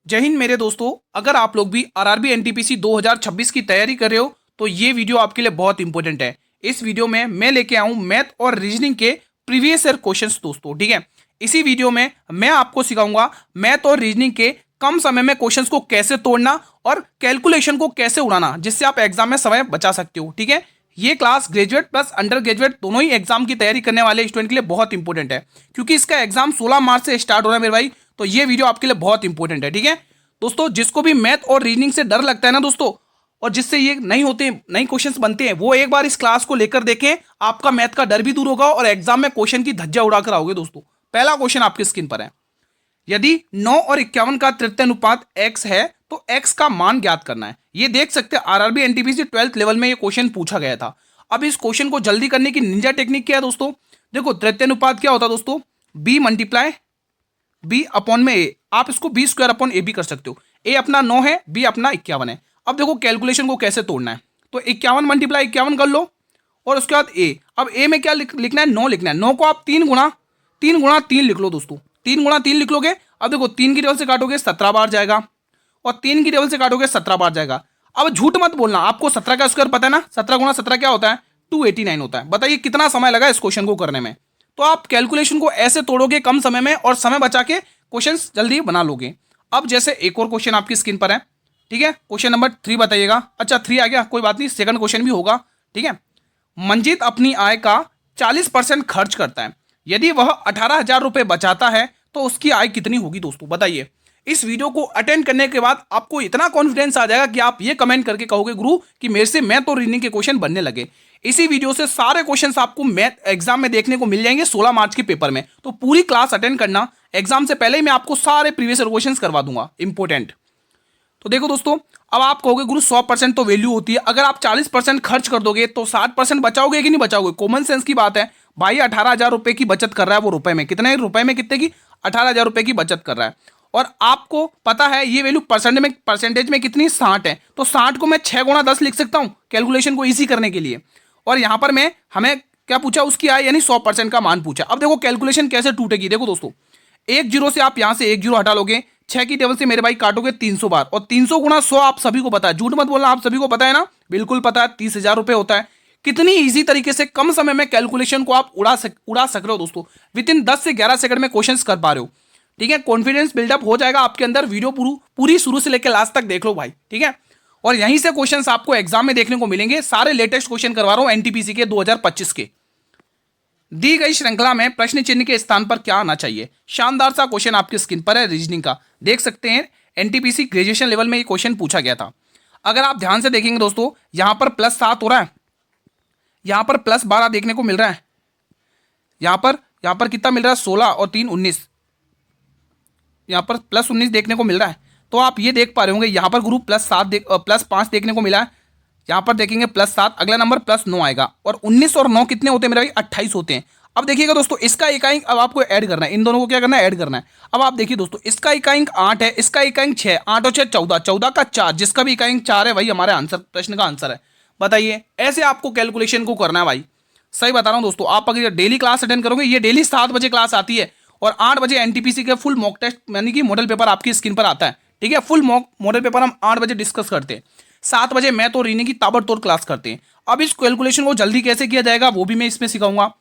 जय हिंद मेरे दोस्तों। अगर आप लोग भी आरआरबी एनटीपीसी 2026 की तैयारी कर रहे हो तो ये वीडियो आपके लिए बहुत इंपॉर्टेंट है। इस वीडियो में मैं लेके आऊं मैथ और रीजनिंग के प्रीवियस ईयर क्वेश्चंस दोस्तों, ठीक है। इसी वीडियो में मैं आपको सिखाऊंगा मैथ और रीजनिंग के कम समय में क्वेश्चंस को कैसे तोड़ना और कैलकुलेशन को कैसे उड़ाना, जिससे आप एग्जाम में समय बचा सकते हो, ठीक है। ये class graduate plus under graduate दोनों ही एग्जाम की तैयारी करने वाले स्टूडेंट के लिए बहुत इंपॉर्टेंट है, क्योंकि इसका एग्जाम 16 मार्च से स्टार्ट हो रहा है मेरे भाई। तो ये वीडियो आपके लिए बहुत इंपॉर्टेंट है, ठीक है दोस्तों। जिसको भी मैथ और रीजनिंग से डर लगता है ना दोस्तों, और जिससे ये नहीं होते, नई क्वेश्चंस बनते हैं, वो एक बार इस क्लास को लेकर देखें। आपका मैथ का डर भी दूर होगा और एग्जाम में क्वेश्चन की धज्जा उड़ाकर आओगे दोस्तों। पहला क्वेश्चन आपकी स्क्रीन पर है। यदि 9 और 51 का तृतीय अनुपात x है तो x का मान ज्ञात करना है। ये देख सकते हैं आरआरबी एनटीपीसी 12th लेवल में ये क्वेश्चन पूछा गया था। अब इस क्वेश्चन को जल्दी करने की निंजा टेक्निक क्या है दोस्तों? देखो, तृतीय अनुपात क्या होता है दोस्तों? b मल्टीप्लाई b अपॉन में a। आप इसको b स्क्वायर अपॉन a भी कर सकते हो। a अपना 9 है, b अपना 51 है। अब देखो कैलकुलेशन को कैसे तोड़ना है। तो 51 मल्टीप्लाई 51 कर लो और उसके बाद a। अब a में क्या लिखना है? 9 लिखना है। 9 को आप 3 गुणा 3 लिख लो दोस्तों। 3 गुणा 3 लिख लोगे। अब देखो 3 की टेबल से काटोगे 17 बार जाएगा और 3 की टेबल से काटोगे 17 बार जाएगा। अब झूठ मत बोलना, आपको 17 का स्क्वायर पता है ना? 17 गुणा 17 क्या होता है? 289 होता है। बताइए कितना समय लगा इस क्वेश्चन को करने में। तो आप कैलकुलेशन को ऐसे तोड़ोगे कम समय में और समय बचा के क्वेश्चन जल्दी बना लोगे। अब जैसे एक और क्वेश्चन आपकी स्क्रीन पर है, ठीक है। क्वेश्चन नंबर 3 बताइएगा। अच्छा 3 आ गया, कोई बात नहीं, सेकंड क्वेश्चन भी होगा, ठीक है। मंजीत अपनी आय का 40% खर्च करता है। यदि वह 18,000 रुपए बचाता है तो उसकी आय कितनी होगी दोस्तों? बताइए। इस वीडियो को अटेंड करने के बाद आपको इतना कॉन्फिडेंस आ जाएगा कि आप ये कमेंट करके कहोगे गुरु कि मेरे से मैथ और रीजनिंग के क्वेश्चन बनने लगे। इसी वीडियो से सारे क्वेश्चंस आपको मैथ एग्जाम में देखने को मिल जाएंगे 16 मार्च के पेपर में। तो पूरी क्लास अटेंड करना। एग्जाम से पहले ही मैं आपको सारे प्रीवियस क्वेश्चन करवा दूंगा, इंपॉर्टेंट। तो देखो दोस्तों, अब आप कहोगे गुरु 100% तो वैल्यू होती है, अगर आप 40% खर्च कर दोगे तो 60% बचाओगे कि नहीं बचाओगे? कॉमन सेंस की बात है भाई। 18,000 रुपए की बचत कर रहा है वो रुपए में। कितने रुपए में? कितने की? 18,000 रुपए की बचत कर रहा है। और आपको पता है ये वैल्यू परसेंटेज में कितनी? 60 है। तो 60 को मैं 6 गुणा 10 लिख सकता हूं कैलकुलेशन को इजी करने के लिए। और यहां पर मैं हमें क्या पूछा? उसकी आय यानी 100% का मान पूछा। अब देखो कैलकुलेशन कैसे टूटेगी। देखो दोस्तों, एक जीरो से आप यहां से एक जीरो हटा लोगे, 6 की टेबल से मेरे भाई काटोगे 300 बार, और 300 गुणा 100 आप सभी को पता है। झूठ मत बोलना, आप सभी को पता है ना? बिल्कुल पता है। 30,000 रुपए होता है। कितनी इजी तरीके से कम समय में कैलकुलेशन को आप उड़ा सक रहे हो दोस्तों। विद इन 10 से 11 सेकंड में क्वेश्चंस कर पा रहे हो, ठीक है। कॉन्फिडेंस बिल्डअप हो जाएगा आपके अंदर। वीडियो पूरी शुरू से लेकर लास्ट तक देख लो भाई, ठीक है। और यहीं से क्वेश्चंस आपको एग्जाम में देखने को मिलेंगे। सारे लेटेस्ट क्वेश्चन करवा रहा हूं एनटीपीसी के 2025 के। दी गई श्रृंखला में प्रश्न चिन्ह के स्थान पर क्या आना चाहिए? शानदार सा क्वेश्चन आपकी स्क्रीन पर है रीजनिंग का, देख सकते हैं। एनटीपीसी ग्रेजुएशन लेवल में ये क्वेश्चन पूछा गया था। अगर आप ध्यान से देखेंगे दोस्तों, यहां पर +7 हो रहा है, यहां पर +12 देखने को मिल रहा है, यहां पर कितना मिल रहा है? 16 और 3 19, यहां पर +19 देखने को मिल रहा है। तो आप ये देख पा रहे होंगे यहां पर ग्रुप +5 देखने को मिला है। यहां पर देखेंगे +7, अगला नंबर +9 आएगा। और 19 और 9 कितने होते हैं मेरे भाई? 28 होते हैं। अब देखिएगा दोस्तों, इसका इकाई अब आपको ऐड करना है, इन दोनों को क्या करना है? ऐड करना है। अब आप देखिए दोस्तों, इसका इकाई 8 है, इसका इकाई 6, 8 और 6 14, 14 का 4, जिसका भी इकाई 4 है वही हमारे आंसर, प्रश्न का आंसर है। बताइए, ऐसे आपको कैलकुलेशन को करना है भाई। सही बता रहा हूं दोस्तों। आप अगर डेली क्लास अटेंड करोगे, ये डेली 7 बजे क्लास आती है और 8 बजे एनटीपीसी के फुल मॉक टेस्ट यानी कि मॉडल पेपर आपकी स्क्रीन पर आता है, ठीक है। फुल मॉडल पेपर हम 8 बजे डिस्कस करते हैं। 7 बजे मैथ और रीजनिंग की ताबड़तोड़ क्लास करते हैं। अब इस कैलकुलेशन को जल्दी कैसे किया जाएगा वो भी मैं इसमें सिखाऊंगा।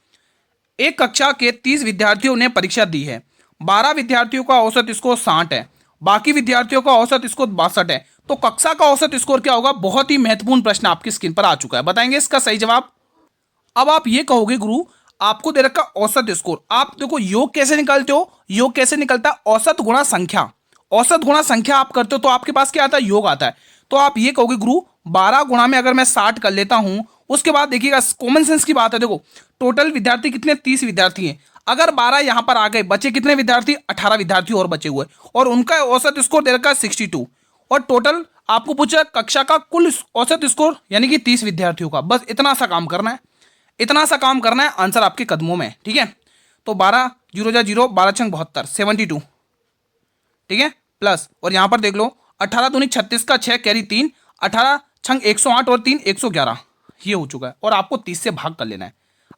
एक कक्षा के 30 विद्यार्थियों ने परीक्षा दी है। 12 विद्यार्थियों का औसत स्कोर 60 है, बाकी विद्यार्थियों का औसत स्कोर 62 है। तो कक्षा का औसत स्कोर क्या होगा? बहुत ही महत्वपूर्ण प्रश्न आपकी स्क्रीन पर आ चुका है। बताएंगे इसका सही जवाब। अब आप ये कहोगे गुरु आपको दे रखा औसत स्कोर। आप देखो योग कैसे निकालते हो? योग कैसे निकलता है? औसत गुणा संख्या। औसत गुणा संख्या आप करते हो तो आपके पास क्या आता है? योग आता है। तो आप ये कहोगे गुरु 12 गुणा में अगर मैं 60 कर लेता हूं, उसके बाद देखिएगा कॉमन सेंस की बात है। देखो टोटल विद्यार्थी कितने? 30 विद्यार्थी हैं। अगर 12 यहां पर आ गए, बचे कितने विद्यार्थी? 18 विद्यार्थी और बचे हुए, और उनका औसत स्कोर दे रखा है 62। और टोटल आपको पूछा कक्षा का कुल औसत स्कोर यानी कि 30 विद्यार्थियों का। बस इतना सा काम करना है, इतना सा काम करना है, आंसर आपके कदमों में, ठीक है। तो 12 0 जा 0, 12 छंग 72, 72, ठीक है, प्लस। और यहां पर देख लो 18 दूनी 36 का 6 कैरी 3, 18 छंग 108 और 3 111, ये हो चुका है। और आपको 30 से भाग कर लेना है।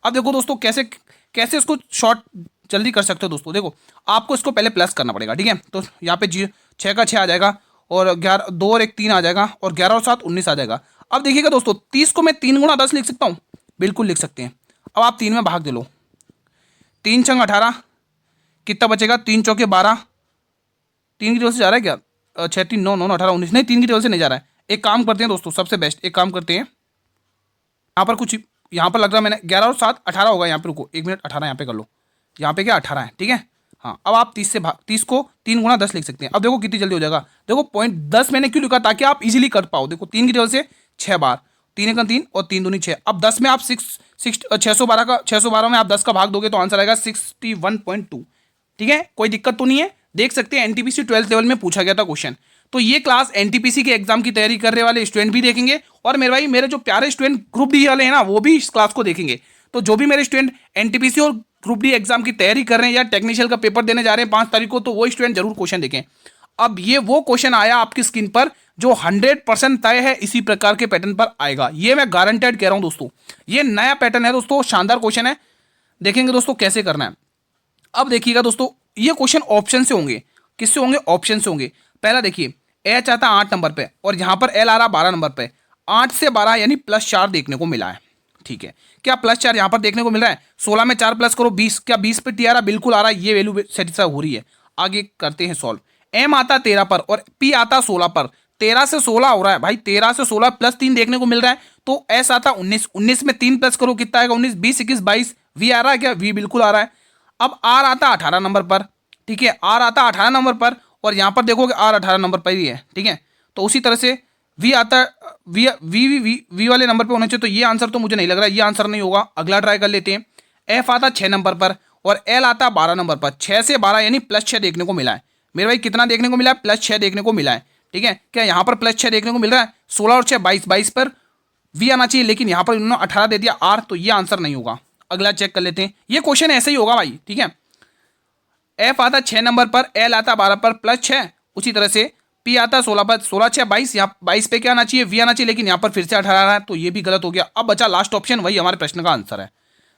अब देखो दोस्तों कैसे कैसे इसको शॉर्ट जल्दी कर सकते हो दोस्तों। देखो आपको इसको पहले प्लस करना पड़ेगा, ठीक है। तो यहाँ पे 6 का 6 आ जाएगा, और 11 2 और 1 3 आ जाएगा, और 11 और 7 19 आ जाएगा। अब देखिएगा दोस्तों, 30 को मैं 3 गुणा 10 लिख सकता हूँ, बिल्कुल लिख सकते हैं। अब आप 3 में भाग दे लो, 3 छंग 18, कितना बचेगा, 3 चौके 12, 3 की टेबल से जा रहा है क्या, 6 3 9 9 18 19, नहीं 3 की टेबल से नहीं जा रहा है। एक काम करते हैं दोस्तों, सबसे बेस्ट एक काम करते हैं, यहाँ पर कुछ, यहाँ पर लग रहा है मैंने 11 और 7 18 होगा, यहाँ पे रुको 1 मिनट, 18 यहाँ पे कर लो, यहाँ पे क्या 18 है, ठीक है। हाँ, अब आप 30 से 30 को 3 गुणा 10 लिख सकते हैं। अब देखो कितनी जल्दी हो जाएगा, देखो पॉइंट 10 मैंने क्यों लिखा, ताकि आप इजीली कर पाओ। देखो 3 की टेबल से 6 बार, 3 का 3 और 3 दूनी 6। अब 10 में आप 612 का 612 में आप 10 का भाग दोगे तो आंसर आएगा 61.2, ठीक है। कोई दिक्कत तो नहीं है, देख सकते हैं एनटीपीसी 12th लेवल में पूछा गया था क्वेश्चन। तो ये क्लास एनटीपीसी के एग्जाम की तैयारी करने वाले स्टूडेंट भी देखेंगे, और मेरे भाई मेरे जो प्यारे स्टूडेंट ग्रुप डी वाले हैं ना, वो भी इस क्लास को देखेंगे। तो जो भी मेरे स्टूडेंट एनटीपीसी और ग्रुप डी एग्जाम की तैयारी कर रहे हैं या टेक्निशियल का पेपर देने जा रहे हैं 5 तारीख को, तो वो स्टूडेंट जरूर क्वेश्चन देखें। अब ये वो क्वेश्चन आया आपकी स्क्रीन पर जो 100% तय है इसी प्रकार के पैटर्न पर आएगा, ये मैं गारंटेड कह रहा हूं दोस्तों। ये नया पैटर्न है दोस्तों, शानदार क्वेश्चन है, देखेंगे दोस्तों कैसे करना है। अब देखिएगा दोस्तों, ये क्वेश्चन ऑप्शन से होंगे, किससे होंगे, ऑप्शन से होंगे। पहला देखिए, एच आता है 8 नंबर पे, और यहां पर एल आ रहा 12 नंबर पे, 8 से 12 यानी +4 देखने को मिला है, ठीक है। क्या +4 यहां पर देखने को मिल रहा है, 16 में 4 प्लस करो 20, क्या 20 पे टी आ रहा, बिल्कुल आ रहा है, ये वैल्यू सेटिस्फाई हो रही है। आगे करते हैं सॉल्व। एम आता 13 पर और पी आता 16 पर, 13 से 16 हो रहा है भाई, 13 से 16 +3 देखने को मिल रहा है। तो एस आता 19, 19 में 3 प्लस करो कितना आएगा 19, 20 21 22, वी आ रहा है क्या, वी बिल्कुल आ रहा है। अब आर आता 18 नंबर पर, ठीक है, आर आता 18 नंबर पर, और यहां पर देखोगे आर 18 नंबर पर ही है, ठीक है। तो उसी तरह से वी आता वी वी वी वी वाले नंबर पे होना चाहिए, तो ये आंसर तो मुझे नहीं लग रहा, ये आंसर नहीं होगा। अगला ट्राई कर लेते हैं। एफ आता 6 नंबर पर और एल आता 12 नंबर पर, 6 से 12 यानी +6 देखने को मिला है। मेरे भाई कितना देखने को मिला है, +6 देखने को मिला है, ठीक है। क्या यहाँ पर +6 देखने को मिल रहा है, 16 और 6 22, 22 पर वी आना चाहिए, लेकिन यहाँ पर इन्होंने 18 दे दिया आर, तो ये आंसर नहीं होगा। अगला चेक कर लेते हैं, ये क्वेश्चन ऐसे ही होगा भाई, ठीक है। एफ आता 6 नंबर पर, एल आता 12 पर +6, उसी तरह से पी आता 16 पर, 16 6 22, यहाँ 22 पे क्या आना चाहिए, वी आना चाहिए, लेकिन यहाँ पर फिर से 18 है, तो ये भी गलत हो गया। अब बचा लास्ट ऑप्शन, वही हमारे प्रश्न का आंसर है।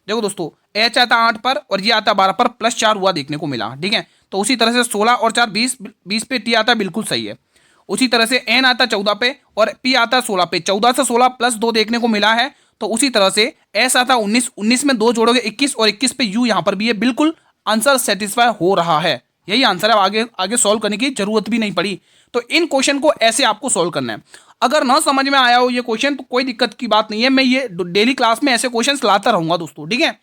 देखो दोस्तों, एच आता 8 पर और ये आता 12 पर, +4 हुआ देखने को मिला, ठीक है। तो उसी तरह से 16 और 4 20, 20 पे टी आता बिल्कुल सही है। उसी तरह से एन आता 14 पे और पी आता 16 पे, 14 से 16 +2 देखने को मिला है। तो उसी तरह से एस आता 19, 19 में 2 जोड़ोगे 21, और 21 पे यू यहाँ पर भी है, बिल्कुल आंसर सेटिस्फाई हो रहा है। यही आंसर है, आगे आगे सॉल्व करने की जरूरत भी नहीं पड़ी। तो इन क्वेश्चन को ऐसे आपको सॉल्व करना है। अगर ना समझ में आया हो ये क्वेश्चन तो कोई दिक्कत की बात नहीं है, मैं ये डेली क्लास में ऐसे क्वेश्चन लाता रहूंगा दोस्तों, ठीक है।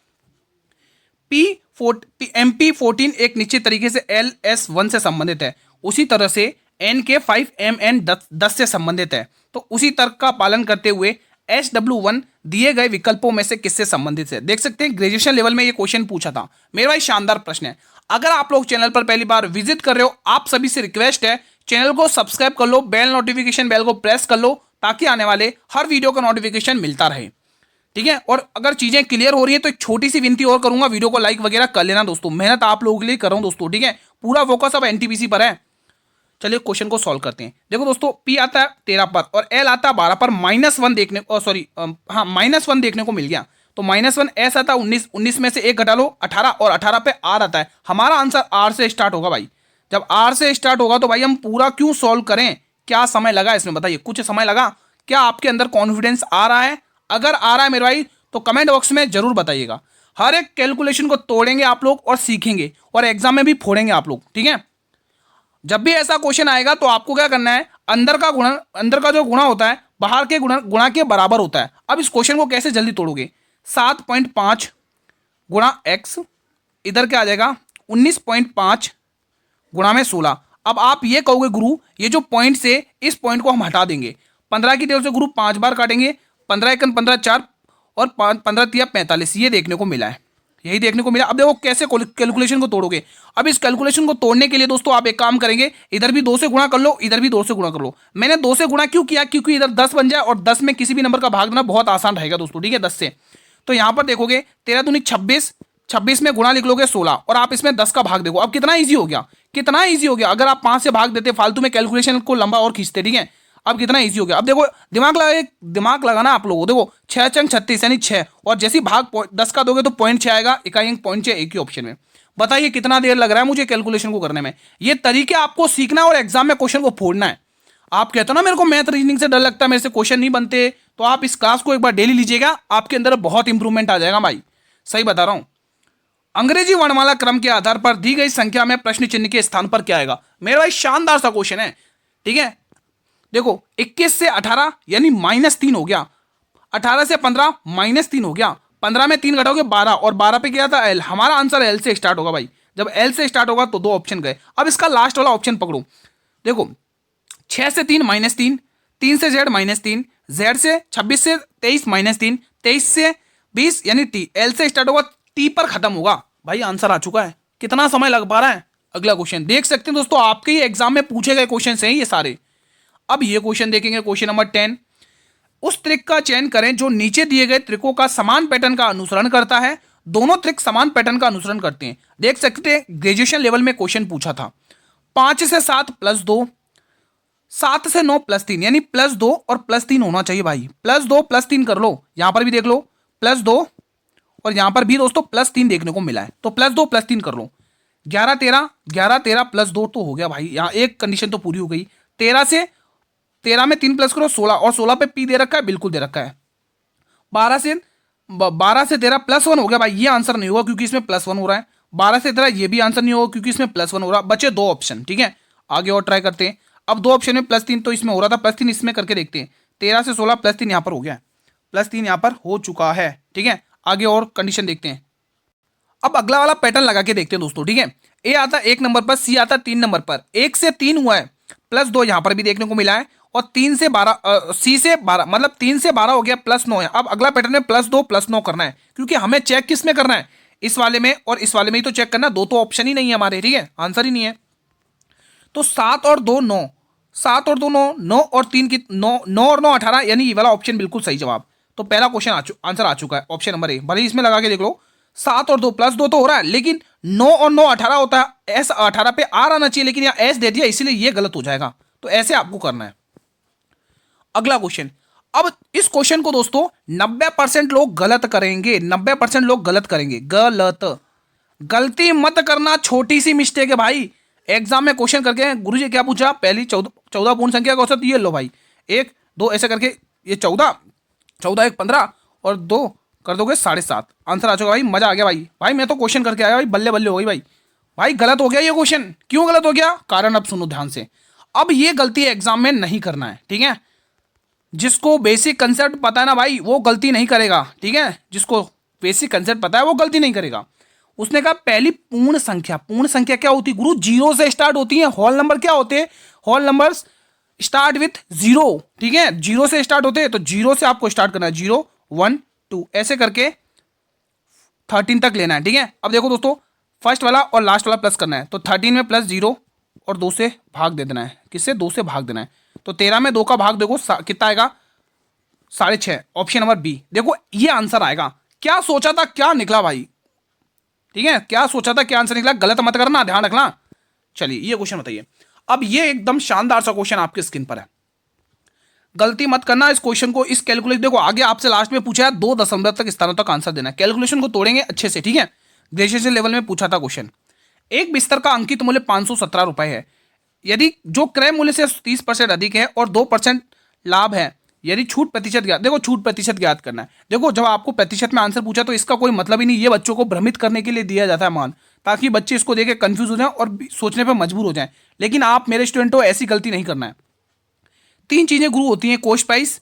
MP14 एक निश्चित तरीके से LS1 से संबंधित है, उसी तरह से NK5MN 10 से संबंधित है। तो उसी तर्क का पालन करते हुए SW1 दिए गए विकल्पों में से किससे संबंधित है। देख सकते हैं ग्रेजुएशन लेवल में ये क्वेश्चन पूछा था। मेरे भाई शानदार प्रश्न है। अगर आप लोग चैनल पर पहली बार विजिट कर रहे हो, आप सभी से रिक्वेस्ट है चैनल को सब्सक्राइब कर लो, बेल नोटिफिकेशन बेल को प्रेस कर लो, ताकि आने वाले हर वीडियो का नोटिफिकेशन मिलता रहे, ठीक है। और अगर चीजें क्लियर हो रही है तो एक छोटी सी विनती और करूंगा, वीडियो को लाइक वगैरह कर लेना दोस्तों, मेहनत आप लोगों के लिए कर रहा हूं दोस्तों, ठीक है। पूरा फोकस अब एनटीपीसी पर है। चलिए क्वेश्चन को सॉल्व करते हैं। देखो दोस्तों, पी आता है 13 पर और एल आता है 12 पर, -1 देखने -1 देखने को मिल गया। तो -1, एस आता 19, 19 में से 1 घटा लो 18, और 18 पे आर आता है। हमारा आंसर आर से स्टार्ट होगा भाई। जब आर से स्टार्ट होगा तो भाई हम पूरा क्यों सॉल्व करें, क्या समय लगा इसमें बताइए, कुछ समय लगा क्या? आपके अंदर कॉन्फिडेंस आ रहा है? अगर आ रहा है मेरे भाई तो कमेंट बॉक्स में जरूर बताइएगा। हर एक कैलकुलेशन को तोड़ेंगे आप लोग और सीखेंगे, और एग्जाम में भी फोड़ेंगे आप लोग, ठीक है। जब भी ऐसा क्वेश्चन आएगा तो आपको क्या करना है, अंदर का जो गुणा होता है बाहर के गुणा के बराबर होता है। अब इस क्वेश्चन को कैसे जल्दी तोड़ोगे, 7.5 गुणा एक्स, इधर क्या आ जाएगा 19.5 गुणा में 16। अब आप ये कहोगे गुरु ये जो पॉइंट से इस पॉइंट को हम हटा देंगे, 15 की टेबल से गुरु 5 बार काटेंगे, 15 एकन 15 4 और 15 तिया 45, ये देखने को मिला है, यही देखने को मिला। अब देखो कैसे कैलकुलेशन को तोड़ोगे। अब इस कैलकुलेशन को तोड़ने के लिए दोस्तों आप एक काम करेंगे, इधर भी 2 से गुणा कर लो, इधर भी 2 से गुणा कर लो। मैंने 2 से गुणा क्यों किया, क्योंकि इधर 10 बन जाए और 10 में किसी भी नंबर का भाग देना बहुत आसान रहेगा दोस्तों, ठीक है 10 से। तो यहां पर देखोगे 13 दूनी 26, 26 में गुणा लिख लोगे 16, और आप इसमें 10 का भाग देखो। अब कितना ईजी हो गया, कितना ईजी हो गया। अगर आप 5 से भाग देते फालतू में कैलकुलेशन को लंबा और खींचते, ठीक है। अब कितना इजी हो गया। अब देखो दिमाग लगाना आप लोगों, देखो 6 चंग 36 यानी 6, और जैसे भाग 10 का दोगे तो 0.6 आएगा, इकाई अंक 0.6 एक ही ऑप्शन में। बताइए कितना देर लग रहा है मुझे कैलकुलेशन को करने में। ये तरीके आपको सीखना है और एग्जाम में क्वेश्चन को फोड़ना है। आप कहते हो ना मेरे को मैथ रीजनिंग से डर लगता है, मेरे से क्वेश्चन नहीं बनते, तो आप इस क्लास को एक बार डेली लीजिएगा, आपके अंदर बहुत इंप्रूवमेंट आ जाएगा भाई, सही बता रहा हूं। अंग्रेजी वर्णमाला क्रम के आधार पर दी गई संख्या में प्रश्न चिन्ह के स्थान पर क्या आएगा? मेरे भाई शानदार सा क्वेश्चन है, ठीक है। देखो 21 से 18 यानी -3 हो गया, 18 से 15 -3 हो गया, 15 में 3 घटाओगे 12, और 12 पे क्या था एल। हमारा आंसर एल से स्टार्ट होगा भाई, जब एल से स्टार्ट होगा तो 2 ऑप्शन गए। अब इसका लास्ट वाला ऑप्शन पकड़ो, देखो 6 से 3 -3, 3 से जेड -3, जेड से 26 से 23 -3, 23 से 20 यानी टी, एल से स्टार्ट होगा टी पर खत्म होगा। भाई आंसर आ चुका है। कितना समय लग पा रहा है? अगला क्वेश्चन देख सकते हैं दोस्तों, आपके ही एग्जाम में पूछे गए क्वेश्चन हैं ये सारे। अब ये क्वेश्चन देखेंगे, क्वेश्चन नंबर 10। उस त्रिक का चयन करें जो नीचे दिए गए त्रिकों का समान पैटर्न का अनुसरण करता है। दोनों त्रिक समान पैटर्न का अनुसरण करते हैं। देख सकते हैं ग्रेजुएशन लेवल में क्वेश्चन पूछा था। 5 से 7 +2, 7 से 9 +3 यानी +2 और +3 होना चाहिए भाई। +2 +3 कर लो, यहां पर भी देख लो +2 और यहां पर भी दोस्तों +3 देखने को मिला है, तो +2 +3 कर लो। 11 13 11 13 +2 तो हो गया भाई, यहां एक कंडीशन तो पूरी हो गई। 13 में 3 प्लस करो 16, और 16 पे पी दे रखा है, बिल्कुल दे रखा है। 12 से 13 +1 हो गया भाई, ये आंसर नहीं होगा क्योंकि इसमें +1 हो रहा है। 12 से 13 ये भी आंसर नहीं होगा क्योंकि इसमें +1 हो रहा है। बचे 2 ऑप्शन, ठीक है। आगे और ट्राई करते हैं। अब 2 ऑप्शन में +3 तो इसमें हो रहा था, +3 इसमें करके देखते हैं। 13 से 16 +3 यहां पर हो गया, +3 यहां पर हो चुका है, ठीक है। आगे और कंडीशन देखते हैं। अब अगला वाला पैटर्न लगा के देखते हैं दोस्तों, ठीक है। ए आता 1 नंबर पर, सी आता 3 नंबर पर, 1 से 3 हुआ है, +2 यहां पर भी देखने को मिला है, और 3 से 12 सी से 12 मतलब 3 से 12 हो गया, +9 है। अब अगला पैटर्न में +2 +9 करना है, क्योंकि हमें चेक किस में करना है, इस वाले में और इस वाले में ही तो चेक करना। 2 तो ऑप्शन ही नहीं है हमारे, ठीक है, आंसर ही नहीं है। तो 7 और 2 9, 7 और 2 9, 9 और 3 की 9, 9 और 9 18 यानी ये वाला ऑप्शन बिल्कुल सही जवाब। तो पहला क्वेश्चन आंसर आ चुका है, ऑप्शन नंबर ए। भले इसमें लगा के देख लो, 7 और 2 +2 तो हो रहा है, लेकिन 9 और 9 18 होता है, एस 18 पे आर आना चाहिए, लेकिन यहाँ एस दे दिया, इसीलिए ये गलत हो जाएगा। तो ऐसे आपको करना है। अगला क्वेश्चन, अब इस क्वेश्चन को दोस्तों 90% लोग गलत करेंगे, 90% लोग गलत करेंगे। गलती मत करना, छोटी सी मिस्टेक है भाई। एग्जाम में क्वेश्चन करके गुरुजी क्या पूछा, पहली 14 पूर्ण संख्या का औसत, ये लो भाई 1 2 ऐसे करके, ये 14 14 1 15 और 2 कर दोगे 7.5, आंसर आ चुका भाई। मजा आ गया भाई। भाई मैं तो क्वेश्चन करके आया भाई, बल्ले बल्ले हो गई भाई। भाई गलत हो गया ये क्वेश्चन, क्यों गलत हो गया, कारण अब सुनो ध्यान से। अब ये गलती एग्जाम में नहीं करना है, ठीक है। जिसको बेसिक कंसेप्ट पता है ना भाई, वो गलती नहीं करेगा, ठीक है। जिसको बेसिक कंसेप्ट पता है वो गलती नहीं करेगा। उसने कहा पहली पूर्ण संख्या क्या होती है गुरु, 0 से स्टार्ट होती है। होल नंबर क्या होते हैं, होल नंबर्स स्टार्ट विथ 0, ठीक है, 0 से स्टार्ट होते हैं, तो 0 से आपको स्टार्ट करना है, 0 1 2 ऐसे करके 13 तक लेना है, ठीक है। अब देखो दोस्तों, फर्स्ट वाला और लास्ट वाला प्लस करना है, तो 13 में +0 और 2 से भाग दे देना है, किससे, 2 से भाग देना है। तो 13 में 2 का भाग देखो कितना आएगा, 6.5, ऑप्शन नंबर बी। देखो ये आंसर आएगा। क्या सोचा था क्या निकला भाई, ठीक है, क्या सोचा था क्या आंसर निकला, गलत मत करना, ध्यान रखना। चलिए ये क्वेश्चन बताइए। अब ये एकदम शानदार सा क्वेश्चन आपके स्क्रीन पर है, गलती मत करना इस क्वेश्चन को। इस कैलकुलेशन देखो, आगे आपसे लास्ट में पूछा है 2 दशमलव तक स्थानों तक आंसर देना है। कैलकुलेशन को तोड़ेंगे अच्छे से, ठीक है। ग्रेजुएशन लेवल में पूछा था क्वेश्चन। एक बिस्तर का अंकित मूल्य 517 रुपए है, यदि जो क्रय मूल्य से 30% अधिक है और 2% लाभ है, यदि छूट प्रतिशत ज्ञात, देखो छूट प्रतिशत ज्ञात करना है। देखो जब आपको प्रतिशत में आंसर पूछा तो इसका कोई मतलब ही नहीं, ये बच्चों को भ्रमित करने के लिए दिया जाता है मान, ताकि बच्चे इसको देख के कंफ्यूज हो जाएं और सोचने पर मजबूर हो जाएं। लेकिन आप मेरे स्टूडेंट हो, ऐसी गलती नहीं करना है। 3 चीजें गुरु होती हैं, कॉस्ट प्राइस,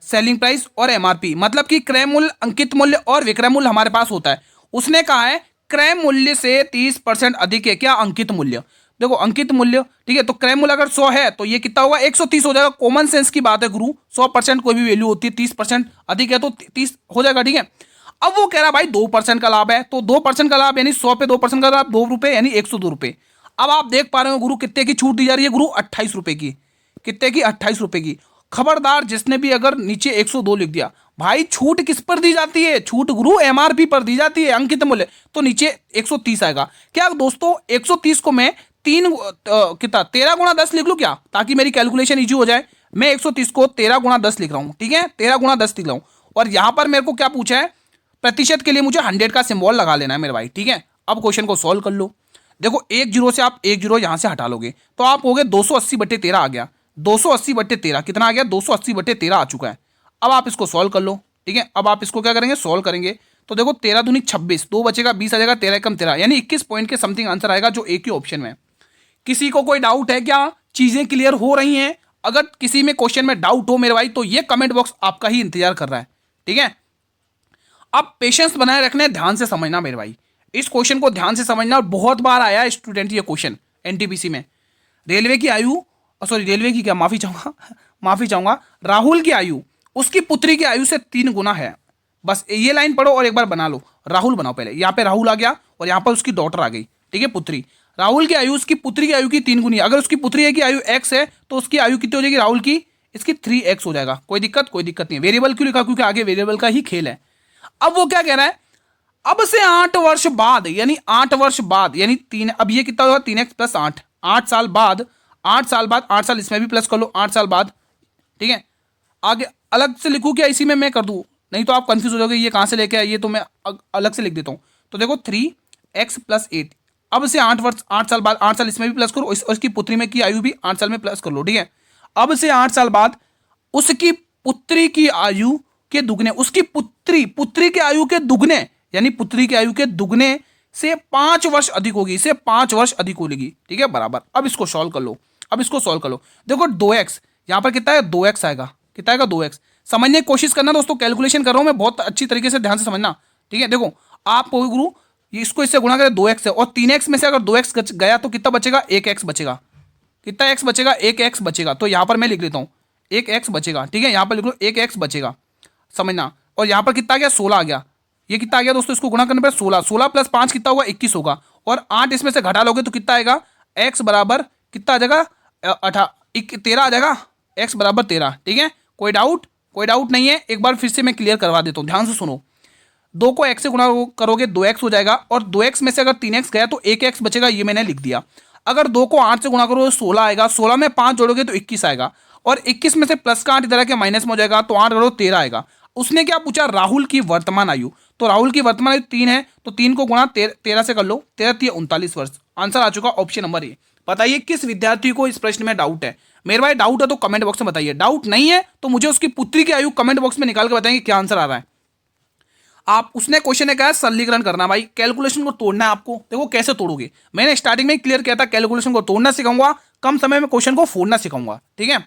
सेलिंग प्राइस और एमआरपी, मतलब कि क्रय मूल्य, अंकित मूल्य और विक्रय मूल्य हमारे पास होता है। उसने कहा है क्रय मूल्य से 30% अधिक है क्या, अंकित मूल्य। देखो अंकित मूल्य, ठीक है, तो क्रय मूल्य अगर 100 है तो ये कितना होगा, 130 हो जाएगा। कॉमन सेंस की बात है गुरु, 100% कोई भी वैल्यू होती है, 30% अधिक है तो 30 हो जाएगा, ठीक है। अब वो कह रहा है भाई 2% का लाभ है, तो 2% का लाभ यानी 100 पे 2% का लाभ 2 रुपए यानी 102 रुपए। अब आप देख पा रहे हो गुरु कितने की छूट दी जा रही है गुरु, 28 रुपए की। कितने की, 28 रुपए की। खबरदार जिसने भी अगर नीचे 102 लिख दिया, भाई छूट किस पर दी जाती है, छूट गुरु एमआरपी पर दी जाती है, अंकित मूल्य, तो नीचे 130 आएगा। क्या दोस्तों 130 को मैं कितना 13 गुणा 10 लिख लूं क्या, ताकि मेरी कैलकुलेशन इजी हो जाए। मैं 130 को 13 गुणा 10 लिख रहा हूं, ठीक है, 13 गुणा 10 लिख रहा हूं। और यहां पर मेरे को क्या पूछा है, प्रतिशत के लिए मुझे 100 का सिंबल लगा लेना है मेरे भाई, ठीक है। अब क्वेश्चन को सॉल्व कर लो। देखो एक जीरो से आप एक जीरो यहां से हटा लोगे तो आप हो गए 280/13 आ गया। 280/13 कितना आ गया? 280/13 आ चुका है। अब आप इसको सॉल्व कर लो, ठीक है। अब आप इसको क्या करेंगे? सॉल्व करेंगे। तो देखो 13 दूनी 26, 2 बचेगा 20 आ जाएगा, 13 कम 13 यानी 21 पॉइंट के समथिंग आंसर आएगा जो एक ही ऑप्शन में। किसी को कोई डाउट है क्या? चीजें क्लियर हो रही हैं? अगर किसी में क्वेश्चन में डाउट हो मेरे भाई तो ये कमेंट बॉक्स आपका ही इंतजार कर रहा है, ठीक है। अब पेशेंस बनाए रखने, ध्यान से समझना मेरे भाई, इस क्वेश्चन को ध्यान से समझना। और बहुत बार आया है स्टूडेंट ये क्वेश्चन एनटीपीसी में। रेलवे की आयु, सॉरी रेलवे की क्या, माफी चाहूंगा माफी चाहूंगा, राहुल की आयु उसकी पुत्री की आयु से 3 गुना है। बस ये लाइन पढ़ो और एक बार बना लो। राहुल बनाओ पहले, यहाँ पे राहुल आ गया और यहाँ पर उसकी डॉटर आ गई, ठीक है, पुत्री। राहुल की आयु उसकी पुत्री की आयु की 3 गुनी है। अगर उसकी पुत्री की आयु x है तो उसकी आयु कितनी हो जाएगी राहुल की? इसकी 3x हो जाएगा। कोई दिक्कत? कोई दिक्कत नहीं है। वेरिएबल क्यों लिखा? क्योंकि आगे वेरिएबल का ही खेल है। अब वो क्या कह रहा है? अब से 8 वर्ष बाद, यानी 8 वर्ष बाद, यानी 3, अब ये कितना होगा? 3x + 8, 8 साल बाद, 8 साल बाद, 8 साल इसमें भी प्लस कर लो, 8 साल बाद, ठीक है। आगे अलग से लिखूं क्या इसी में मैं कर दूं? नहीं तो आप कंफ्यूज हो जाओगे ये कहां से लेके आए, ये तो मैं अलग से लिख देता हूं। तो देखो 3x + 8, अब से 8 वर्ष, 8 साल बाद, 8 साल इसमें भी प्लस करो, उसकी पुत्री में की आयु भी 8 साल में प्लस कर लो, ठीक है। अब से 8 साल बाद उसकी पुत्री की आयु के दुगने, उसकी पुत्री की आयु के दुगने, यानी पुत्री की आयु के दुगने से 5 वर्ष अधिक होगी, इसे 5 वर्ष अधिक होगी, ठीक है, बराबर। अब इसको सॉल्व कर लो, अब इसको सॉल्व कर लो। देखो 2x, यहां पर कितना है? 2x आएगा। कितना आएगा? 2x। समझने की कोशिश करना दोस्तों, कैलकुलेशन कर रहा हूं मैं, बहुत अच्छी तरीके से ध्यान से समझना, ठीक है। देखो आप गुरु इसको इससे गुणा करें 2x है, और 3x में से अगर 2x गया तो कितना बचेगा? 1x बचेगा। कितना x बचेगा? 1x बचेगा। तो यहां पर मैं लिख देता हूं 1x बचेगा, ठीक है, यहां पर लिख लो 1x बचेगा, समझना। और यहां पर कितना आ गया? 16 आ गया। ये कितना आ गया दोस्तों? इसको गुणा करने पर 16, 16 + 5 कितना होगा? 21 होगा। और 8 इसमें से घटा लोगे तो कितना आएगा? x बराबर कितना आ जाएगा? 13 आ जाएगा। x बराबर 13, ठीक है। कोई डाउट? कोई डाउट नहीं है। एक बार फिर से मैं क्लियर करवा देता हूं, ध्यान से सुनो। 2 को x से गुणा करोगे 2x हो जाएगा, और 2x में से अगर 3x गया तो 1x बचेगा, ये मैंने लिख दिया। अगर 2 को 8 से गुणा करोगे 16 आएगा, 16 में 5 जोड़ोगे तो 21 आएगा, और 21 में से प्लस का 8 इधर आके माइनस में हो जाएगा, तो 8 जोड़ो 13 आएगा। उसने क्या पूछा? राहुल की वर्तमान आयु। तो राहुल की वर्तमान आयु 3 है, तो 3 को गुणा 13 से कर लो, 13 × 39 वर्ष। आंसर आ चुका ऑप्शन नंबर ए। बताइए किस विद्यार्थी को इस प्रश्न में डाउट है? मेरे भाई डाउट है तो कमेंट बॉक्स में बताइए, डाउट नहीं है तो मुझे उसकी पुत्री की आयु कमेंट बॉक्स में निकाल के बताएंगे क्या आंसर आ रहा है। आप उसने क्वेश्चन ने कहा सरलीकरण करना, भाई कैलकुलेशन को तोड़ना है आपको। देखो कैसे तोड़ोगे, मैंने स्टार्टिंग में क्लियर किया था, कैलकुलेशन को तोड़ना सिखाऊंगा, कम समय में क्वेश्चन को फोड़ना सिखाऊंगा, ठीक है।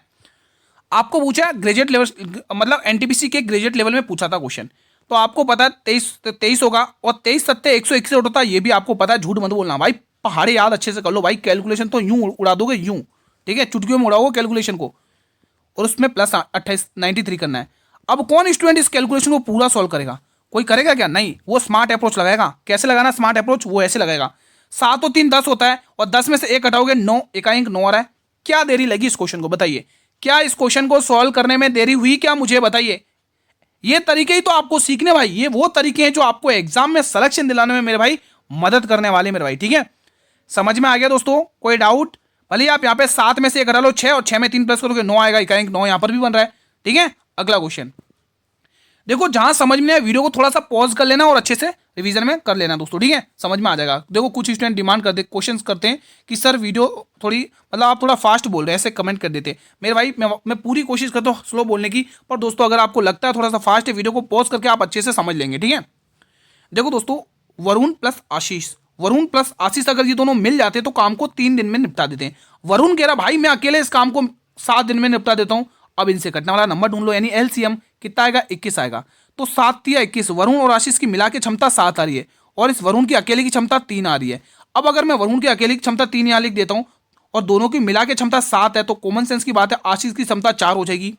आपको पूछा ग्रेजुएट लेवल, मतलब एनटीपीसी के ग्रेजुएट लेवल में पूछा था क्वेश्चन, तो आपको पता है 23 होगा, और 23 × 161 होता है, ये भी आपको पता है। झूठ मत बोलना भाई, पहाड़े याद अच्छे से कर लो भाई, कैलकुलेशन तो यूं उड़ा दोगे यूं, ठीक है, चुटकियों में उड़ाओगे कैलकुलेशन को, और उसमें प्लस 93 करना है। अब कौन स्टूडेंट इस कैलकुलेशन को पूरा सॉल्व करेगा? कोई करेगा क्या? नहीं, वो स्मार्ट अप्रोच लगाएगा। कैसे लगाना स्मार्ट अप्रोच? वो ऐसे लगाएगा, 7 और 3 10 होता है, और 10 में से 1 हटाओगे 9, 1 × 9 आ रहा है। क्या देरी लगी इस क्वेश्चन को? बताइए, क्या इस क्वेश्चन को सॉल्व करने में देरी हुई क्या? मुझे बताइए। ये तरीके ही तो आपको सीखने भाई, ये वो तरीके हैं जो आपको एग्जाम में सिलेक्शन दिलाने में मेरे भाई मदद करने वाले मेरे भाई, ठीक है। समझ में आ गया दोस्तों? कोई डाउट? भले आप यहाँ पे 7 में से 1 हटा लो 6, और 6 में 3 प्लस करोगे 9 आएगा, 1 × 9 यहाँ पर भी बन रहा है, ठीक है। अगला क्वेश्चन देखो, जहां समझ में आए वीडियो को थोड़ा सा पॉज कर लेना और अच्छे से रिवीजन में कर लेना दोस्तों, ठीक है, समझ में आ जाएगा। देखो कुछ स्टूडेंट डिमांड करते, क्वेश्चंस करते हैं कि सर वीडियो थोड़ी, मतलब आप थोड़ा फास्ट बोल रहे हैं, ऐसे कमेंट कर देते। मेरे भाई मैं पूरी कोशिश करता हूँ स्लो बोलने की, पर दोस्तों अगर आपको लगता है थोड़ा सा फास्ट है, वीडियो को पॉज करके आप अच्छे से समझ लेंगे, ठीक है। देखो दोस्तों, वरुण प्लस आशीष, वरुण प्लस आशीष अगर ये दोनों मिल जाते तो काम को 3 दिन में निपटा देते हैं। वरुण कह रहा भाई मैं अकेले इस काम को 7 दिन में निपटा देता हूं। अब इनसे कटने वाला नंबर ढूंढ लो, यानी एलसीएम कितना आएगा? 21 आएगा। तो 7 × 21, वरुण और आशीष की मिला के क्षमता 7 आ रही है, और इस वरुण की अकेले की क्षमता 3 आ रही है। अब अगर मैं वरुण की अकेले की क्षमता 3 यहां लिख देता हूं, और दोनों की मिला के क्षमता 7 है, तो कॉमन सेंस की बात है आशीष की क्षमता 4 हो जाएगी।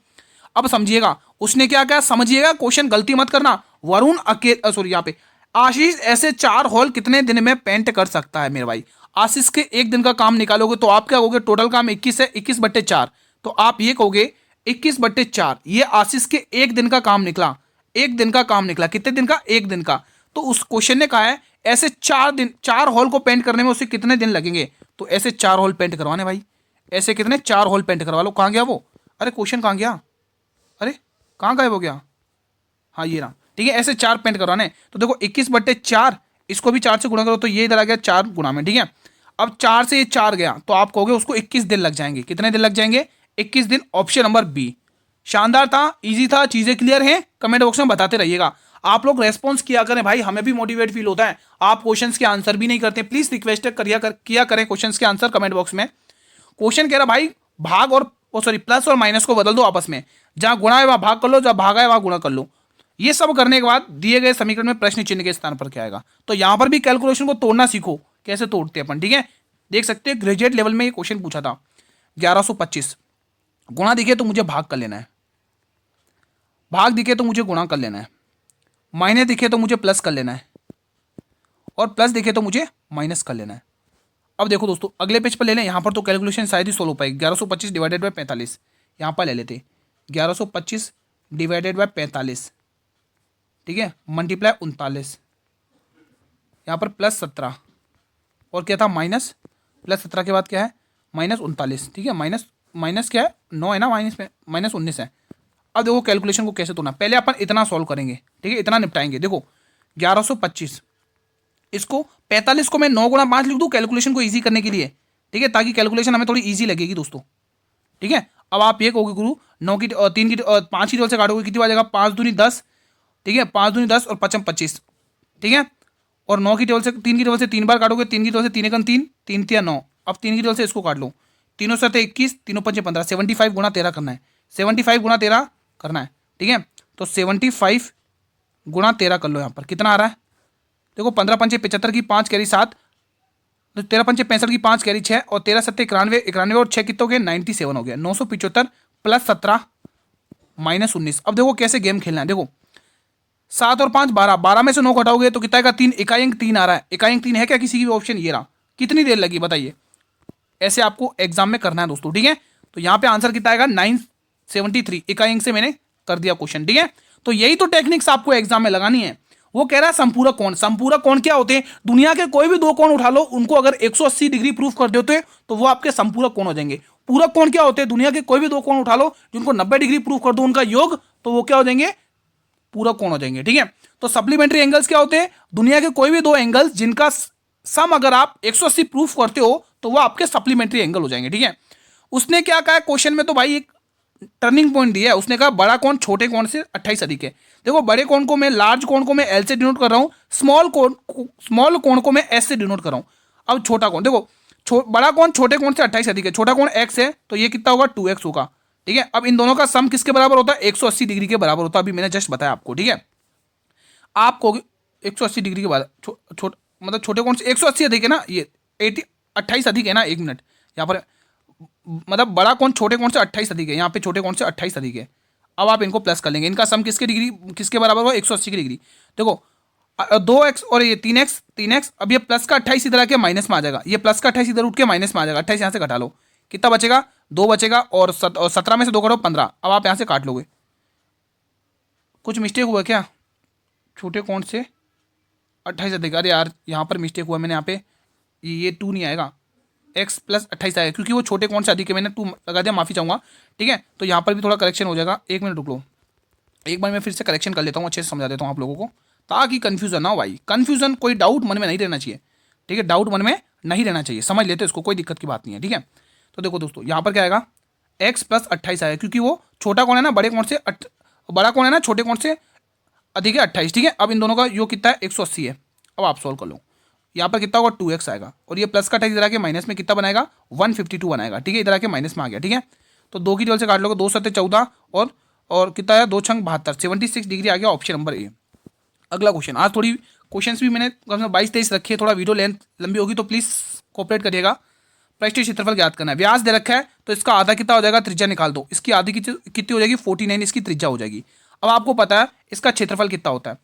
अब समझिएगा उसने क्या कहा, समझिएगा, क्वेश्चन गलती मत करना। वरुण अकेले, सॉरी यहाँ पे आशीष ऐसे 4 होल कितने दिन में पेंट कर सकता है? मेरे भाई आशीष के 1 दिन का काम निकालोगे तो आप क्या कहोगे? टोटल काम 21 है, 21/4, तो आप ये कहोगे 21/4। ये आशीष के 1 दिन का काम निकला, 1 दिन का काम निकला। कितने दिन का? 1 दिन का। तो उस क्वेश्चन ने कहा है ऐसे 4 होल को पेंट करने में उसे कितने दिन लगेंगे? तो ऐसे 4 होल पेंट करवाने भाई, ऐसे कितने? 4 होल पेंट करवा लो। कहां गया वो? अरे क्वेश्चन कहां गया? अरे कहां गायब हो गया? हाँ ये रहा, ठीक है, ऐसे 4 पेंट करवाने। तो देखो 21/4 इसको भी 4 से गुणा करो तो ये इधर आ गया 4 गुणा में, ठीक है। अब 4 से ये 4 गया तो आप कहोगे उसको 21 दिन लग जाएंगे। कितने दिन लग जाएंगे? 21 दिन। Option number B. शानदार था, इजी था, चीजें क्लियर हैं? कमेंट बॉक्स में बताते रहिएगा। आप लोग रेस्पॉन्स किया करें भाई, हमें भी मोटिवेट फील होता है। आप क्वेश्चंस के आंसर भी नहीं करते, प्लीज रिक्वेस्ट किया करें क्वेश्चंस के आंसर कमेंट बॉक्स में। क्वेश्चन कह रहा भाई भाग और सॉरी प्लस और माइनस को बदल दो आपस में, जहां गुणा है वहां भाग कर लो, जहां भागा है वहां गुणा कर लो। ये सब करने के बाद दिए गए समीकरण में प्रश्न चिन्ह के स्थान पर क्या आएगा। तो यहां पर भी कैलकुलेशन को तोड़ना सीखो, कैसे तोड़ते हैं अपन, ठीक है। देख सकते हैं ग्रेजुएट लेवल में ये क्वेश्चन पूछा था। 1125 गुणा दिखे तो मुझे भाग कर लेना है, भाग दिखे तो मुझे गुणा कर लेना है, माइनस दिखे तो मुझे प्लस कर लेना है, और प्लस दिखे तो मुझे माइनस कर लेना है। अब देखो दोस्तों अगले पेज पर ले लें, यहाँ पर तो कैलकुलेशन शायद ही सोल्व हो पाएगी। 1125 डिवाइडेड बाय 45 यहाँ पर ले लेते, 1125 डिवाइडेड बाय 45, ठीक है, मल्टीप्लाई 39, यहाँ पर प्लस 17 और क्या था माइनस, प्लस 17 के बाद क्या है माइनस 39, ठीक है। माइनस क्या है 9 है ना, माइनस में माइनस 19 है। अब देखो कैलकुलेशन को कैसे तोड़ना, पहले अपन इतना सॉल्व करेंगे, ठीक है, इतना निपटाएंगे। देखो 1125 इसको 45 को मैं 9 गुणा 5 लिख दूं कैलकुलेशन को इजी करने के लिए, ठीक है, ताकि कैलकुलेशन हमें थोड़ी इजी लगेगी दोस्तों, ठीक है। अब आप ये कहोगे गुरु 9 की 3 की 5 की टेबल से काटोगे कितनी आ जाएगा, 5 दूनी 10, ठीक है, 5 दूनी 10 और 5 25, ठीक है। और 9 की टेबल से 3 की टेबल से 3 बार काटोगे, 3 की टेबल से 3 एकम 3, 3 तिया 9। अब 3 की टेबल से इसको काट लो, तीनों से 21, तीनों 5 15, 75 गुणा 13 करना है, 75 गुणा 13 करना है, ठीक है। तो 75 गुणा 13 कर लो, यहाँ पर कितना आ रहा है देखो, 15 पंचे 75 की 5 कैरी 7, तो 13 पंचे 65 की 5 कैरी 6 और 13 सत्ते 91, 91 और 6 कितने हो गए 97 हो गया। 975 प्लस 17 माइनस 19। अब देखो कैसे गेम खेलना है, देखो 7 और 5 12, 12 में से 9 घटाओगे तो कितना आएगा 3, इकाई अंक 3 आ रहा है। इकाई अंक 3 है क्या किसी की भी ऑप्शन, ये रहा। कितनी देर लगी बताइए, ऐसे आपको एग्जाम में करना है दोस्तों, ठीक है। तो यहाँ पे आंसर कितना आएगा 973, इकाई अंक से मैंने कर दिया क्वेश्चन, ठीक है। तो यही तो टेक्निक्स आपको एग्जाम में लगानी है। वो कह रहा है संपूरक कोण। संपूरक कोण क्या होते हैं, दुनिया के कोई भी दो कोण उठा लो, उनको अगर 180 डिग्री प्रूफ कर देते हो तो वो आपके संपूरक कोण हो जाएंगे। पूरक कोण क्या होते हैं, दुनिया के कोई भी दो कोण उठा लो जिनको 90 डिग्री प्रूफ कर दो उनका योग, तो वो क्या हो जाएंगे पूरक कोण हो जाएंगे, ठीक है। तो सप्लीमेंट्री एंगल्स क्या होते हैं, दुनिया के कोई भी दो एंगल्स जिनका सम अगर आप 180 प्रूफ करते हो तो वो आपके सप्लीमेंट्री एंगल हो जाएंगे, ठीक है। उसने क्या कहा क्वेश्चन में, तो भाई एक टर्निंग पॉइंट दिया है। उसने कहा बड़ा कोण छोटे कोण से 28 अधिक है। देखो बड़े कोण को मैं, लार्ज कोण को मैं एल से डिनोट कर रहा हूँ, स्मॉल कोण को मैं एस से डिनोट कर रहा हूँ। अब छोटा कोण देखो, बड़ा कोण छोटे कोण से 28 अधिक है, छोटा कोण एक्स है तो ये कितना होगा 2x होगा, ठीक है। अब इन दोनों का सम किसके बराबर होता है 180 डिग्री के बराबर होता है, अभी मैंने जस्ट बताया आपको, ठीक है। आपको 180 डिग्री के बाद मतलब छोटे कोण से 180 अधिक है ना, ये 28 अधिक है ना, 1 मिनट यहाँ पर, मतलब बड़ा कोण छोटे कोण से 28 अधिक है, यहाँ पे छोटे कोण से 28 अधिक है। अब आप इनको प्लस कर लेंगे, इनका सम किसके डिग्री किसके बराबर हुआ 180 की डिग्री। देखो 2x और ये 3x, अब ये प्लस का 28 इधर आके माइनस में आ जाएगा, ये प्लस का 28 इधर उठ के माइनस में आ जाएगा, 28 यहाँ से घटा लो, कितना बचेगा 2 बचेगा, और 17 में से 2 करो 15। अब आप यहाँ से काट लोगे, कुछ मिस्टेक हुआ क्या, छोटे कोण से 28 अधिक, अरे यार यहाँ पर मिस्टेक हुआ मैंने, यहाँ पे ये 2 नहीं आएगा, x प्लस 28 आएगा क्योंकि वो छोटे कोण से अधिक है, मैंने 2 लगा दिया, माफी चाहूँगा, ठीक है। तो यहाँ पर भी थोड़ा करेक्शन हो जाएगा, 1 मिनट रुक लो, एक बार मैं फिर से करेक्शन कर लेता हूँ, अच्छे से समझा देता हूँ आप लोगों को ताकि कन्फ्यूजन ना हो भाई। कन्फ्यूजन कोई डाउट मन में नहीं रहना चाहिए, ठीक है, डाउट मन में नहीं रहना चाहिए, समझ लेते इसको, कोई दिक्कत की बात नहीं है, ठीक है। तो देखो दोस्तों यहाँ पर क्या आएगा x प्लस 28 आएगा क्योंकि वो छोटा कोण है ना, बड़े कोण से बड़ा कोण है ना छोटे कोण से अधिक है 28, ठीक है। अब इन दोनों का योग कितना है 180 है। अब आप सॉल्व कर लो, यहाँ पर कितना होगा 2x आएगा, और ये प्लस का 28 इधर आके माइनस में कितना बनाएगा 152 बनाएगा, ठीक है, इधर आके माइनस में आ गया, ठीक है। तो 2 की टेबल से काट लोगे, 2 7 14 और कितना है 2 6 72, 76 डिग्री आ गया, ऑप्शन नंबर ए। अगला क्वेश्चन, आज थोड़ी क्वेश्चंस भी मैंने 22-23 रखी है, थोड़ा वीडियो लेंथ लंबी होगी तो प्लीज़ कोऑपरेट करिएगा। पृष्ठीय क्षेत्रफल ज्ञात करना है, व्यास दे रखा है तो इसका आधा कितना हो जाएगा, त्रिज्या निकाल दो, इसकी आधी कितनी हो जाएगी 49, इसकी त्रिज्या हो जाएगी। अब आपको पता है इसका क्षेत्रफल कितना होता है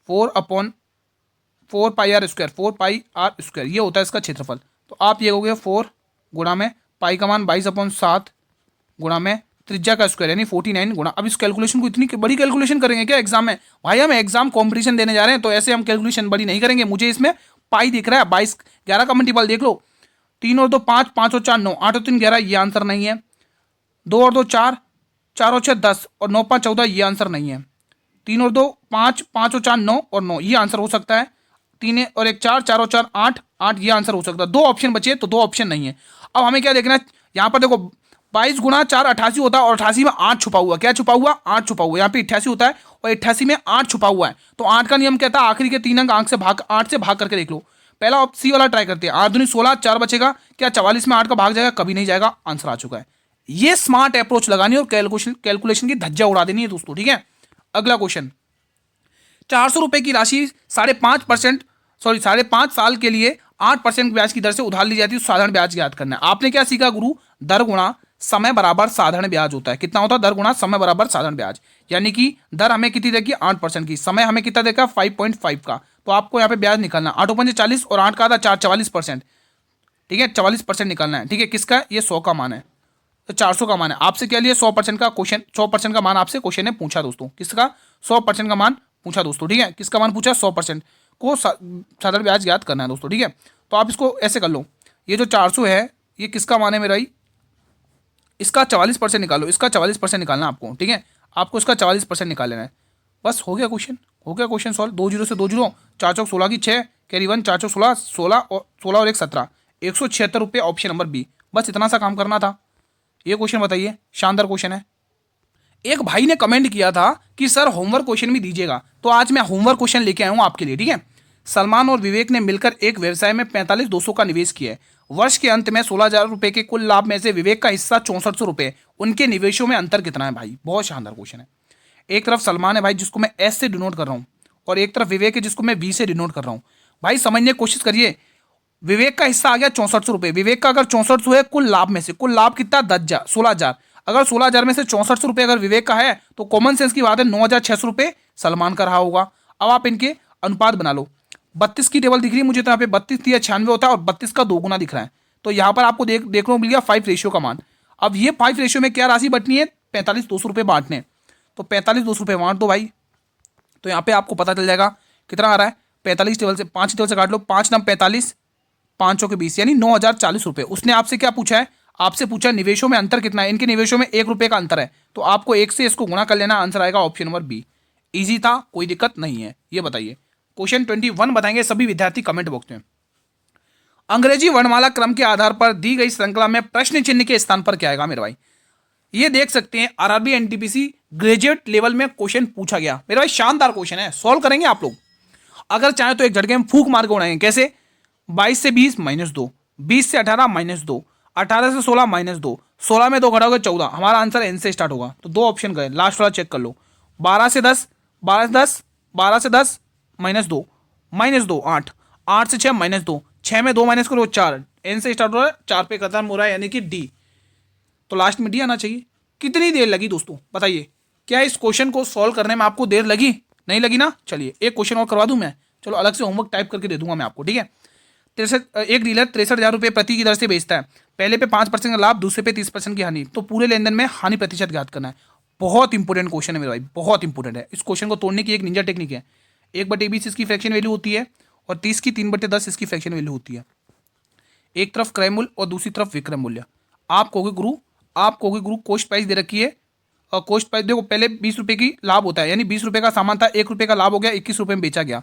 4 pi r square, 4 pi r square, ये होता है इसका क्षेत्रफल। तो आप ये हो गया 4 गुणा में पाई का मान 22/7 गुणा में त्रिज्या का स्क्वायर यानी 49 गुणा। अब इस कैलकुलेशन को इतनी बड़ी कैलकुलेशन करेंगे क्या एग्जाम में, भाई हम एग्जाम कॉम्पिटिशन देने जा रहे हैं तो ऐसे हम कैलकुलेशन बड़ी नहीं करेंगे। मुझे इसमें पाई दिख रहा है 22, 11 का मल्टीपल देख लो, 3 और 2 5, 5 और 4 9, 8 और 3 11, ये आंसर नहीं है। 2 और 2 4, 4 और 6 10 और 9 5 14, ये आंसर नहीं है। 3 और 2 5, 5 और 4 9 और 9, ये आंसर हो सकता है। 3 और 1 4, 4 और 4 8, 8 ये आंसर हो सकता है। 2 ऑप्शन बचे तो 2 ऑप्शन नहीं है। अब हमें क्या देखना है, यहाँ पर देखो 22 गुणा 4 88 होता है और 88 में 8 छुपा हुआ, क्या छुपा हुआ, 8 छुपा हुआ। यहाँ पे 88 होता है और 88 में 8 छुपा हुआ है। तो 8 का नियम कहता है आखिरी के 3 अंक 8 से भाग करके देख लो। पहला सी वाला ट्राई करते हैं, 8 दूनी 16, 4 बचेगा, क्या 44 में 8 का भाग जाएगा, कभी नहीं जाएगा, आंसर आ चुका है। ये स्मार्ट अप्रोच लगानी और कैलकुलेशन की धज्जा उड़ा देनी है दोस्तों, ठीक है। अगला क्वेश्चन, 400 रुपए की राशि 5.5 साल के लिए 8% ब्याज की दर से उधार ली जाती है, साधारण ब्याज ज्ञात करना है। आपने क्या सीखा गुरु, दर गुणा समय बराबर साधारण ब्याज होता है। कितना होता है, दर गुणा समय बराबर साधारण ब्याज, यानी कि दर हमें कितनी देगी 8% की, समय हमें कितना देगा 5.5 का। तो आपको यहाँ पे ब्याज निकालना, 8 5 40 और 8 का था 4 44%, ठीक है, 44% निकालना है, ठीक है। किसका, ये 100 का मान है, तो 400 का मान है। आपसे क्या लिए 100% का क्वेश्चन, 100% का मान आपसे क्वेश्चन ने पूछा दोस्तों। किसका, 100% का मान पूछा दोस्तों, ठीक है। किसका मान पूछा, 100% को साधारण ब्याज ज्ञात करना है दोस्तों, ठीक है। तो आप इसको ऐसे कर लो, ये जो 400 है ये किसका मान है मेरा ही, इसका 44% निकालो, इसका 44% निकालना है आपको, ठीक है। आपको इसका 44% निकाल लेना है, बस हो गया क्वेश्चन, हो गया क्वेश्चन सॉल्व। 2 0 से 2 0, 4 चौक 16 की 6, कैरी 1, 4 चौक 16, 16 और 1 17, 176 रुपये, ऑप्शन नंबर बी। बस इतना सा काम करना था। ये क्वेश्चन बताइए, शानदार क्वेश्चन है। एक भाई ने कमेंट किया था कि सर होमवर्क क्वेश्चन भी दीजिएगा, तो आज मैं होमवर्क क्वेश्चन लेके आया हूं आपके लिए, ठीक है। सलमान और विवेक ने मिलकर एक व्यवसाय में 45,200 का निवेश किया है। वर्ष के अंत में 16,000 रुपए के कुल लाभ में से विवेक का हिस्सा 6400 रुपए, उनके निवेशों में अंतर कितना है भाई। बहुत शानदार क्वेश्चन है। एक तरफ सलमान है भाई जिसको मैं एस से डिनोट कर रहा हूं, और एक तरफ विवेक है जिसको मैं वी से डिनोट कर रहा हूं। भाई समझने की कोशिश करिए, विवेक का हिस्सा आ गया 6400 रुपए। विवेक का अगर 6400 है कुल लाभ में से, कुल लाभ कितना 10,000, 16,000। अगर 16,000 में से 6400 रुपए अगर विवेक का है तो कॉमन सेंस की बात है 9,600 रुपए सलमान का रहा होगा। अब आप इनके अनुपात बना लो। 32 की टेबल दिख रही है मुझे, तो यहाँ पे 32 थी 96 होता है और 32 का 2 गुना दिख रहा है। तो यहाँ पर आपको देखने को मिल गया 5 रेशियो का मान। अब ये 5 रेशियो में क्या राशि बटनी है, 45,200 रुपये बांटने। तो 45,200 रुपये बांट दो भाई, तो यहाँ पे आपको पता चल जाएगा कितना आ रहा है। 45 टेबल से 5 टेबल से काट लो, 5 9 45, 5 चौके 20, यानी 9,040 रुपये। उसने आपसे क्या पूछा है, आपसे पूछा निवेशों में अंतर कितना है। इनके निवेशों में 1 रुपये का अंतर है, तो आपको 1 से इसको गुणा कर लेना, आंसर आएगा ऑप्शन नंबर बी। इजी था, कोई दिक्कत नहीं है। ये बताइए क्वेश्चन 21 बताएंगे सभी विद्यार्थी कमेंट बॉक्स में। अंग्रेजी वर्णमाला क्रम के आधार पर दी गई श्रृंखला में प्रश्न चिन्ह के स्थान पर क्या आएगा मेरे भाई। ये देख सकते हैं आरआरबी एनटीपीसी ग्रेजुएट लेवल में क्वेश्चन पूछा गया मेरे भाई। शानदार क्वेश्चन है, सॉल्व करेंगे आप लोग। अगर चाहे तो एक झटके में फूक मार के उड़ाएंगे। कैसे, 22 से 20 -2, 20 से 18 -2, 18 से 16 -2, 16 में 2 घटा होगा 14। हमारा आंसर एन से स्टार्ट होगा, तो 2 ऑप्शन गए, लास्ट वाला चेक कर लो। 12 से 10, 12 से 10, 12 से 10 -2, -2 8, 8 से 6 -2, 6 में 2 माइनस करो 4, एन से स्टार्ट हो रहा है, 4 पे खत्म हो रहा है, यानी कि डी। तो लास्ट में डी आना चाहिए। कितनी देर लगी दोस्तों बताइए, क्या इस क्वेश्चन को सॉल्व करने में आपको देर लगी, नहीं लगी ना। चलिए एक क्वेश्चन और करवा दूं मैं, चलो अलग से होमवर्क टाइप करके दे दूंगा मैं आपको, ठीक है। एक डीलर 63,000 रुपये प्रति की दर से बेचता है। पहले पे 5% का लाभ, दूसरे पे 30% की हानि, तो पूरे लेन देन में हानि प्रतिशत ज्ञात करना है। बहुत इंपॉर्टेंट क्वेश्चन है मेरे भाई, बहुत इंपॉर्टेंट है। इस क्वेश्चन को तोड़ने की एक निंजा टेक्निक है। 1/20 इसकी फ्रैक्शन वैल्यू होती है और 30 की 3/10 इसकी फ्रैक्शन वैल्यू होती है। एक तरफ क्रय मूल्य और दूसरी तरफ विक्रय मूल्य। आप कहोगे गुरु कॉस्ट प्राइस दे रखी है, और कॉस्ट प्राइस देखो, पहले 20 रुपये की लाभ होता है, यानी 20 रुपये का सामान था, 1 रुपये का लाभ हो गया, 21 रुपये में बेचा गया।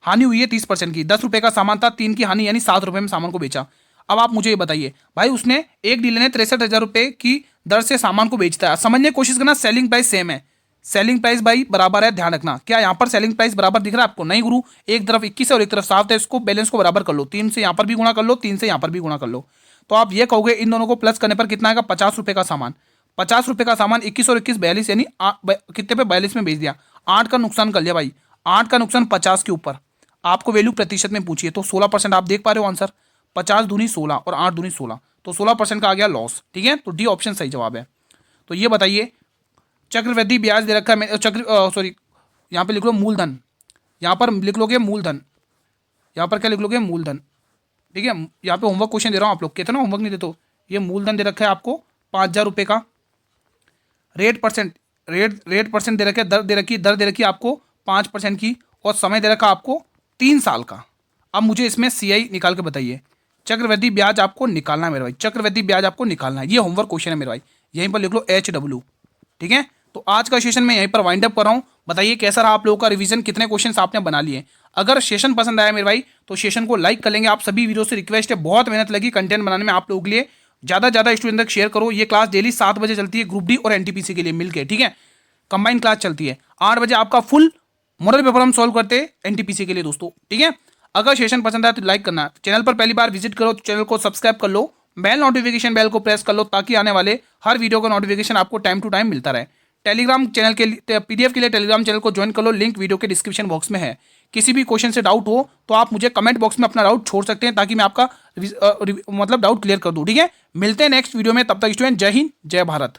हानि हुई है 30% की, 10 रुपये का सामान था, 3 की हानि, यानी 7 रुपये में सामान को बेचा। अब आप मुझे ये बताइए भाई, उसने एक डीलर ने 63,000 रुपये की दर से सामान को बेचता है। समझने की कोशिश करना, सेलिंग प्राइस सेम है, सेलिंग प्राइस भाई बराबर है, ध्यान रखना। क्या यहाँ पर सेलिंग प्राइस बराबर दिख रहा है आपको, नहीं गुरु, एक तरफ 21 है और एक तरफ 7 है, इसको बैलेंस को बराबर कर लो, 3 से यहाँ पर भी गुणा कर लो, 3 से यहाँ पर भी गुणा कर लो। तो आप ये कहोगे इन दोनों को प्लस करने पर कितना आएगा, 50 रुपये का सामान। 50 रुपये का सामान 21 और 21 42, यानी कितने पे 42 में बेच दिया। 8 का नुकसान कर लिया भाई, 8 का नुकसान 50 के ऊपर। आपको वैल्यू प्रतिशत में पूछिए तो 16% आप देख पा रहे हो आंसर। 50 दूनी 16 और 8 दूनी 16, तो 16% का आ गया लॉस, ठीक है। तो डी ऑप्शन सही जवाब है। तो ये बताइए चक्रवृद्धि ब्याज दे रखा है, यहाँ पे लिख लो मूलधन, यहाँ पर लिख लोगे मूलधन, यहाँ पर क्या लिख लोगे मूलधन, ठीक है। यहाँ पे होमवर्क क्वेश्चन दे रहा हूँ, आप लोग कहते ना होमवर्क नहीं देते, ये मूलधन दे रखा है आपको 5,000 रुपये का। रेट परसेंट दे रखा है, दर दे रखी है आपको 5% की, और समय दे रखा आपको 3 साल का। अब मुझे इसमें CI निकाल के बताइए। चक्रवृद्धि ब्याज आपको निकालना है मेरे भाई, चक्रवृद्धि ब्याज आपको निकालना है। ये होमवर्क क्वेश्चन है मेरे भाई, यहीं पर लिख लो HW, ठीक है। तो आज का सेशन मैं यहीं पर वाइंड अप कर रहा हूँ। बताइए कैसा रहा आप लोगों का रिवीजन, कितने क्वेश्चंस आपने बना लिए। अगर सेशन पसंद आया मेरे भाई तो सेशन को लाइक कर लेंगे। आप सभी वीडियो से रिक्वेस्ट है, बहुत मेहनत लगी कंटेंट बनाने में आप लोगों के लिए। ज़्यादा स्टूडेंट तक शेयर करो। ये क्लास डेली 7 बजे चलती है, ग्रुप डी और एनटीपीसी के लिए मिलकर, ठीक है। कंबाइंड क्लास चलती है 8 बजे, आपका फुल मॉडल पेपर हम सॉल्व करते हैं एनटीपीसी के लिए दोस्तों, ठीक है। अगर सेशन पसंद आया तो लाइक करना, चैनल पर पहली बार विजिट करो तो चैनल को सब्सक्राइब कर लो, बेल नोटिफिकेशन बेल को प्रेस कर लो ताकि आने वाले हर वीडियो का नोटिफिकेशन आपको टाइम टू टाइम मिलता रहे। टेलीग्राम चैनल के लिए पीडीएफ के लिए टेलीग्राम चैनल को ज्वाइन कर लो, लिंक वीडियो के डिस्क्रिप्शन बॉक्स में है। किसी भी क्वेश्चन से डाउट हो तो आप मुझे कमेंट बॉक्स में अपना डाउट छोड़ सकते हैं ताकि मैं आपका मतलब डाउट क्लियर कर दूं, ठीक है। मिलते हैं नेक्स्ट वीडियो में, तब तक स्टूडेंट जय हिंद जय भारत।